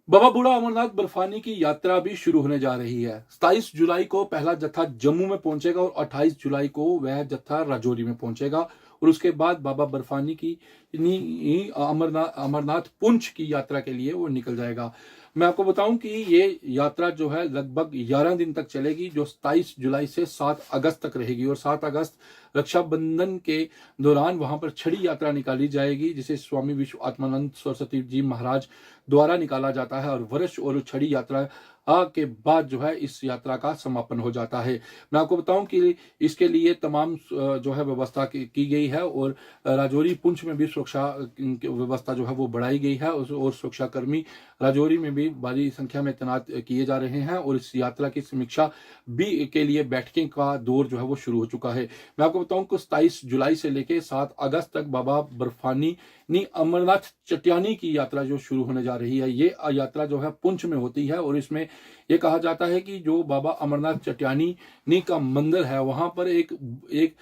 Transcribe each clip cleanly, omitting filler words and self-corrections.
बाबा बूढ़ा अमरनाथ बर्फानी की यात्रा भी शुरू होने जा रही है। 27 जुलाई को पहला जत्था जम्मू में पहुंचेगा और 28 जुलाई को वह जत्था राजौरी में पहुंचेगा और उसके बाद बाबा बर्फानी की अमरनाथ अमरनाथ पुंछ की यात्रा के लिए वो निकल जाएगा। मैं आपको बताऊं कि ये यात्रा जो है लगभग 11 दिन तक चलेगी, जो 27 जुलाई से 7 अगस्त तक रहेगी और 7 अगस्त रक्षाबंधन के दौरान वहां पर छड़ी यात्रा निकाली जाएगी, जिसे स्वामी विश्व आत्मानंद सरस्वती जी महाराज द्वारा निकाला जाता है और वर्ष और छड़ी यात्रा के बाद जो है इस यात्रा का समापन हो जाता है। मैं आपको बताऊं कि इसके लिए तमाम जो है व्यवस्था की गई है और राजौरी पुंछ में भी सुरक्षा व्यवस्था जो है वो बढ़ाई गई है और सुरक्षा कर्मी राजौरी में भी भारी संख्या में तैनात किए जा रहे हैं और इस यात्रा की समीक्षा भी के लिए बैठकें का दौर जो है वो शुरू हो चुका है। मैं आपको बताऊं कि 27 जुलाई से लेकर 7 अगस्त तक बाबा बर्फानी अमरनाथ चट्यानी की यात्रा जो शुरू होने जा रही है, ये यात्रा जो है पुंछ में होती है और इसमें ये कहा जाता है कि जो बाबा अमरनाथ चट्यानी का मंदिर है वहां पर एक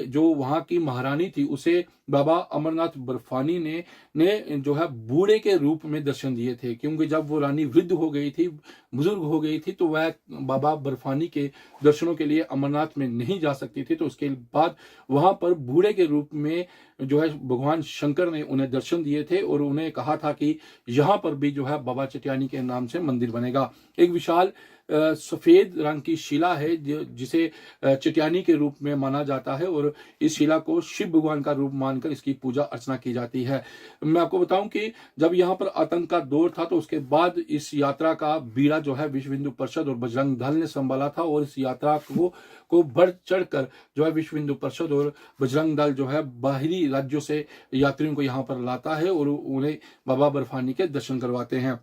जो वहां की महारानी थी उसे बाबा अमरनाथ बर्फानी ने जो है बूढ़े के रूप में दर्शन दिए थे, क्योंकि जब वो रानी वृद्ध हो गई थी, बुजुर्ग हो गई थी, तो वह बाबा बर्फानी के दर्शनों के लिए अमरनाथ में नहीं जा सकती थी। तो उसके बाद वहां पर बूढ़े के रूप में जो है भगवान शंकर ने उन्हें दर्शन दिए थे और उन्हें कहा था कि यहाँ पर भी जो है बाबा चट्यानी के नाम से मंदिर बनेगा। एक विशाल सफेद रंग की शिला है जिसे चट्यानी के रूप में माना जाता है और इस शिला को शिव भगवान का रूप मानकर इसकी पूजा अर्चना की जाती है। मैं आपको बताऊं कि जब यहाँ पर आतंक का दौर था तो उसके बाद इस यात्रा का बीड़ा जो है विश्व हिंदू परिषद और बजरंग दल ने संभाला था और इस यात्रा को बढ़ चढ़ कर जो है विश्व हिंदू परिषद और बजरंग दल जो है बाहरी राज्यों से यात्रियों को यहाँ पर लाता है और उन्हें बाबा बर्फानी के दर्शन करवाते हैं।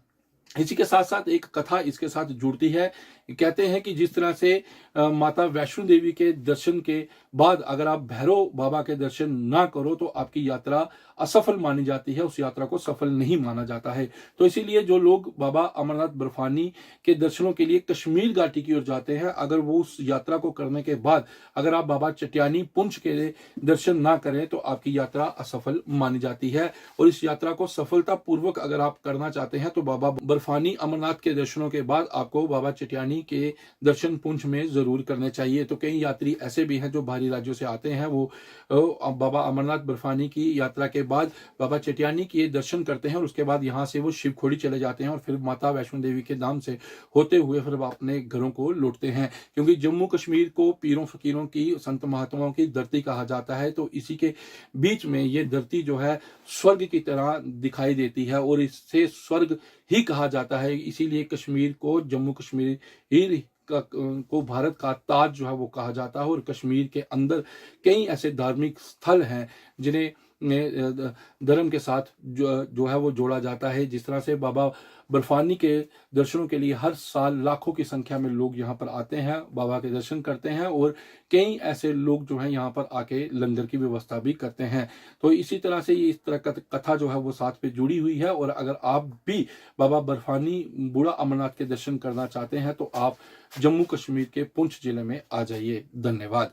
इसी के साथ साथ एक कथा इसके साथ जुड़ती है। कहते हैं कि जिस तरह से माता वैष्णो देवी के दर्शन के बाद अगर आप भैरव बाबा के दर्शन ना करो तो आपकी यात्रा असफल मानी जाती है, उस यात्रा को सफल नहीं माना जाता है। तो इसीलिए जो लोग बाबा अमरनाथ बर्फानी के दर्शनों के लिए कश्मीर घाटी की ओर जाते हैं, अगर वो उस यात्रा को करने के बाद अगर आप बाबा चट्यानी पुंछ के दर्शन ना करें तो आपकी यात्रा असफल मानी जाती है। और इस यात्रा को सफलता पूर्वक अगर आप करना चाहते हैं तो बाबा बर्फानी अमरनाथ के दर्शनों के बाद आपको बाबा चट्यानी के दर्शन पुंछ में जरूर करने चाहिए। तो कई यात्री ऐसे भी हैं जो बाहरी राज्यों से आते हैं, वो बाबा अमरनाथ बर्फानी की यात्रा के बाद बाबा चट्यानी के दर्शन करते हैं और उसके बाद यहाँ से वो शिवखोड़ी चले जाते हैं और फिर माता वैष्णो देवी के नाम से होते हुए फिर अपने घरों को लौटते हैं। क्योंकि जम्मू कश्मीर को पीरों फकीरों की, संत महात्माओं की धरती कहा जाता है, तो इसी के बीच में ये धरती जो है स्वर्ग की तरह दिखाई देती है और इससे स्वर्ग ही कहा जाता है। इसीलिए कश्मीर को, जम्मू कश्मीर को भारत का ताज जो है वो कहा जाता है और कश्मीर के अंदर कई ऐसे धार्मिक स्थल हैं जिन्हें धर्म के साथ जो है वो जोड़ा जाता है। जिस तरह से बाबा बर्फानी के दर्शनों के लिए हर साल लाखों की संख्या में लोग यहाँ पर आते हैं, बाबा के दर्शन करते हैं और कई ऐसे लोग जो हैं यहाँ पर आके लंगर की व्यवस्था भी करते हैं। तो इसी तरह से ये इस तरह का कथा जो है वो साथ पे जुड़ी हुई है। और अगर आप भी बाबा बर्फानी बूढ़ा अमरनाथ के दर्शन करना चाहते हैं तो आप जम्मू कश्मीर के पुंछ जिले में आ जाइए। धन्यवाद।